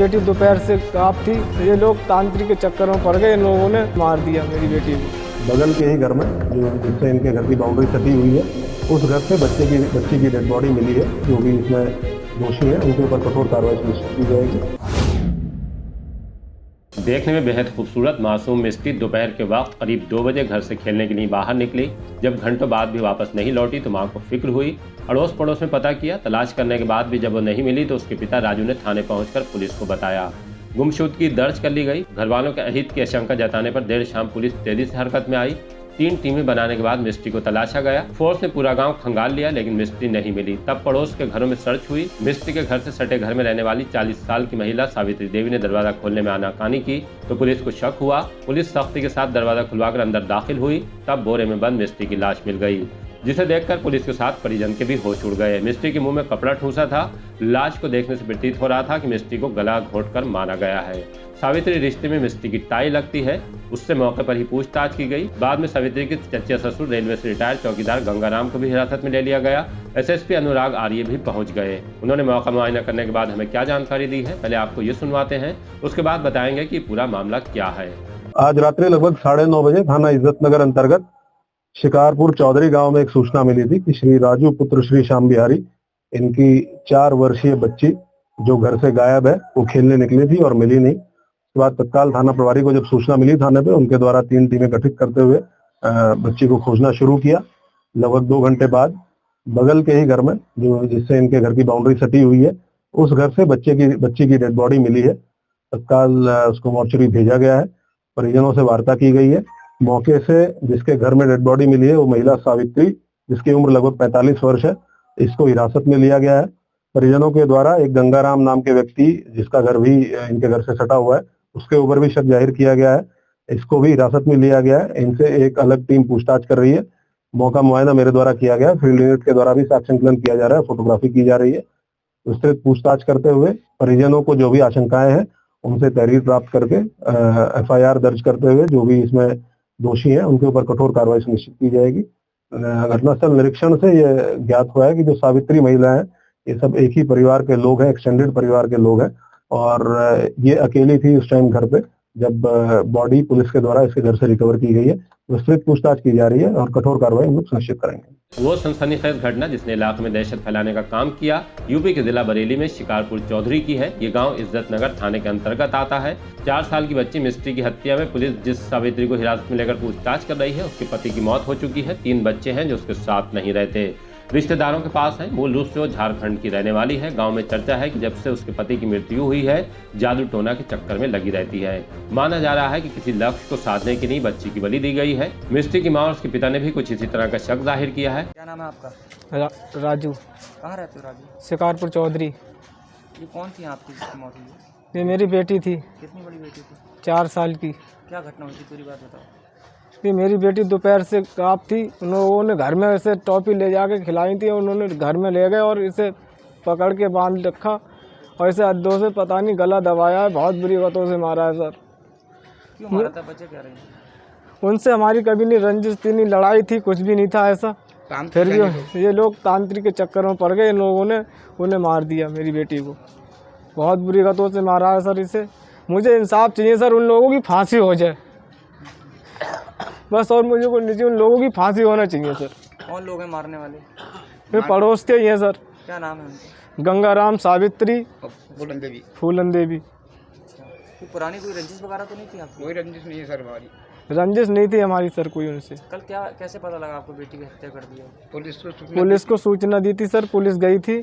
बेटी दोपहर से काफ थी, ये लोग तांत्रिक के चक्कर में पड़ गए, इन लोगों ने मार दिया मेरी बेटी को। बगल के ही घर में जो जिससे इनके घर की बाउंड्री सटी हुई है, उस घर से बच्ची की डेड बॉडी मिली है। जो भी इसमें दोषी है उनके ऊपर कठोर कार्रवाई सुनिश्चित की जाएगी। देखने में बेहद खूबसूरत मासूम मिस्टी दोपहर के वक्त करीब 2 बजे घर से खेलने के लिए बाहर निकली। जब घंटों बाद भी वापस नहीं लौटी तो मां को फिक्र हुई। अड़ोस पड़ोस में पता किया, तलाश करने के बाद भी जब वो नहीं मिली तो उसके पिता राजू ने थाने पहुंचकर पुलिस को बताया। गुमशुदगी दर्ज कर ली गई। घर वालों के अहित की आशंका जताने पर देर शाम पुलिस तेजी से हरकत में आई। 3 टीमें बनाने के बाद मिस्टी को तलाशा गया। फोर्स ने पूरा गांव खंगाल लिया, लेकिन मिस्टी नहीं मिली। तब पड़ोस के घरों में सर्च हुई। मिस्टी के घर से सटे घर में रहने वाली 40 साल की महिला सावित्री देवी ने दरवाजा खोलने में आनाकानी की तो पुलिस को शक हुआ। पुलिस सख्ती के साथ दरवाजा खुलवाकर अंदर दाखिल हुई। तब बोरे में बंद मिस्टी की लाश मिल गई, जिसे देखकर पुलिस के साथ परिजन के भी होश उड़ गए। मिस्टी के मुंह में कपड़ा ठूसा था। लाश को देखने से प्रतीत हो रहा था कि मिस्टी को गला घोंटकर मारा गया है। सावित्री रिश्ते में मिस्टी की ताई लगती है। उससे मौके पर ही पूछताछ की गई। बाद में सावित्री के चचा ससुर रेलवे से रिटायर्ड चौकीदार गंगाराम को भी हिरासत में ले लिया गया। एसएसपी अनुराग आर्य भी पहुंच गए। उन्होंने मौका मुआयना करने के बाद हमें क्या जानकारी दी है, पहले आपको ये सुनवाते हैं, उसके बाद बताएंगे कि पूरा मामला क्या है। आज रात्रि लगभग 9:30 बजे थाना इज्जत नगर अंतर्गत शिकारपुर चौधरी गांव में एक सूचना मिली थी कि श्री राजू पुत्र श्री श्याम बिहारी, इनकी 4 वर्षीय बच्ची जो घर से गायब है, वो खेलने निकली थी और मिली नहीं। उसके बाद तत्काल थाना प्रभारी को जब सूचना मिली थाने पे, उनके द्वारा 3 टीमें गठित करते हुए बच्ची को खोजना शुरू किया। लगभग 2 घंटे बाद बगल के ही घर में जो जिससे इनके घर की बाउंड्री सटी हुई है, उस घर से बच्ची की डेड बॉडी मिली है। तत्काल उसको मोर्चरी भेजा गया है। परिजनों से वार्ता की गई है। मौके से जिसके घर में डेड बॉडी मिली है वो महिला सावित्री, जिसकी उम्र लगभग 45 वर्ष है, इसको हिरासत में लिया गया है। परिजनों के द्वारा एक गंगाराम नाम के व्यक्ति, जिसका घर भी इनके घर से सटा हुआ है, उसके ऊपर भी शक जाहिर किया गया है। इसको भी हिरासत में लिया गया है। इनसे एक अलग टीम पूछताछ कर रही है। मौका मुआयना मेरे द्वारा किया गया। फील्ड यूनिट के द्वारा भी साक्ष्य संकलन किया जा रहा है, फोटोग्राफी की जा रही है। उससे पूछताछ करते हुए परिजनों को जो भी आशंकाएं हैं उनसे तहरीर प्राप्त करके एफआईआर दर्ज करते हुए जो भी इसमें दोषी हैं उनके ऊपर कठोर कार्रवाई सुनिश्चित की जाएगी। घटनास्थल निरीक्षण से ये ज्ञात हुआ है कि जो सावित्री महिला है, ये सब एक ही परिवार के लोग हैं, एक्सटेंडेड परिवार के लोग हैं, और ये अकेली थी उस टाइम घर पे जब बॉडी पुलिस के द्वारा इसके घर से रिकवर की गई है। विस्तृत पूछताछ की जा रही है और कठोर कार्रवाई हम लोग सुनिश्चित करेंगे। वो सनसनीखेज घटना जिसने इलाके में दहशत फैलाने का काम किया, यूपी के जिला बरेली में शिकारपुर चौधरी की है। ये गांव इज्जत नगर थाने के अंतर्गत आता है। 4 साल की बच्ची मिस्टी की हत्या में पुलिस जिस सावित्री को हिरासत में लेकर पूछताछ कर रही है, उसके पति की मौत हो चुकी है। 3 बच्चे हैं जो उसके साथ नहीं रहते, रिश्तेदारों के पास है। मूल रूप से वो झारखंड की रहने वाली है। गांव में चर्चा है कि जब से उसके पति की मृत्यु हुई है, जादू टोना के चक्कर में लगी रहती है। माना जा रहा है कि किसी लक्ष्य को साधने के लिए बच्ची की बलि दी गई है। मिस्टी की मां और उसके पिता ने भी कुछ इसी तरह का शक जाहिर किया है। क्या नाम है आपका? राजू। कहाँ रहते हो राजू? शिकारपुर चौधरी। ये कौन थी आपकी जिसकी मौत हुई है? ये मेरी बेटी थी। कितनी बड़ी बेटी थी? 4 साल की। क्या घटना हुई थी, पूरी बात बताओ। ये मेरी बेटी दोपहर से काफ थी, उन लोगों ने घर में ऐसे टॉफी ले जाके खिलाई थी। उन्होंने घर में ले गए और इसे पकड़ के बांध रखा और इसे अद्दों से पता नहीं गला दबाया है। बहुत बुरी बातों से मारा है सर। क्यों मारा था? बच्चे कह रहे हैं। उनसे हमारी कभी नहीं रंजिश थी, नहीं लड़ाई थी, कुछ भी नहीं था ऐसा। फिर भी ये लोग तांत्रिक के चक्कर में पड़ गए, इन लोगों ने उन्हें मार दिया मेरी बेटी को। बहुत बुरी बातों से मारा है सर इसे। मुझे इंसाफ चाहिए सर, उन लोगों की फांसी हो जाए बस, और मुझे कोई नहीं, उन लोगों की फांसी होना चाहिए सर। कौन लोग हैं मारने वाले? वे पड़ोस के ही हैं सर। क्या नाम है उनका? गंगाराम, सावित्री, फूलन देवी। कोई पुरानी कोई रंजिश वगैरह तो नहीं थी आपकी? कोई रंजिश नहीं है सर हमारी। रंजिश नहीं थी हमारी सर कोई उनसे। कल क्या कैसे पता लगा आपको बेटी की हत्या कर दी? पुलिस को सूचना दी थी सर, पुलिस गई थी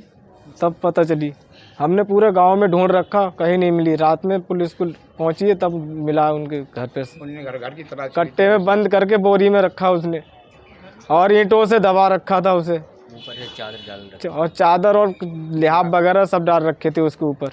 तब पता चली। हमने पूरे गांव में ढूंढ रखा, कहीं नहीं मिली। रात में पुलिस को पहुंची है तब मिला उनके घर पे से। उन्होंने घर की तलाश कट्टे में बंद करके बोरी में रखा उसने और ईंटों से दबा रखा था उसे। और चादर और लिहाफ वगैरह सब डाल रखे थे उसके ऊपर।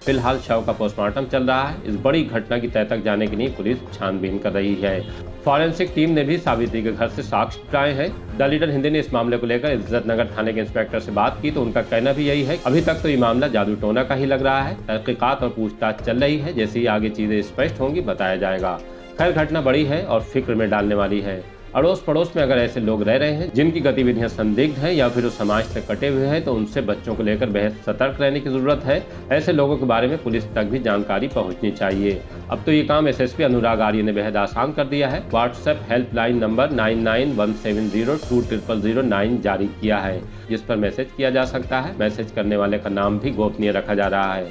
फिलहाल शव का पोस्टमार्टम चल रहा है। इस बड़ी घटना की तह तक जाने के लिए पुलिस छानबीन कर रही है। फॉरेंसिक टीम ने भी सावित्री के घर से साक्ष्य जुटाए हैं। द लीडर हिंदी ने इस मामले को लेकर इज्जत नगर थाने के इंस्पेक्टर से बात की तो उनका कहना भी यही है। अभी तक तो ये मामला जादू टोना का ही लग रहा है। तहकीकात और पूछताछ चल रही है। जैसे ही आगे चीजें स्पष्ट होंगी बताया जाएगा। खैर, घटना बड़ी है और फिक्र में डालने वाली है। अड़ोस पड़ोस में अगर ऐसे लोग रह रहे हैं जिनकी गतिविधियां संदिग्ध हैं या फिर उस समाज से कटे हुए हैं तो उनसे बच्चों को लेकर बेहद सतर्क रहने की जरूरत है। ऐसे लोगों के बारे में पुलिस तक भी जानकारी पहुंचनी चाहिए। अब तो ये काम एसएसपी अनुराग आर्य ने बेहद आसान कर दिया है। व्हाट्सएप हेल्पलाइन नंबर 9917020009 जारी किया है, जिस पर मैसेज किया जा सकता है। मैसेज करने वाले का नाम भी गोपनीय रखा जा रहा है।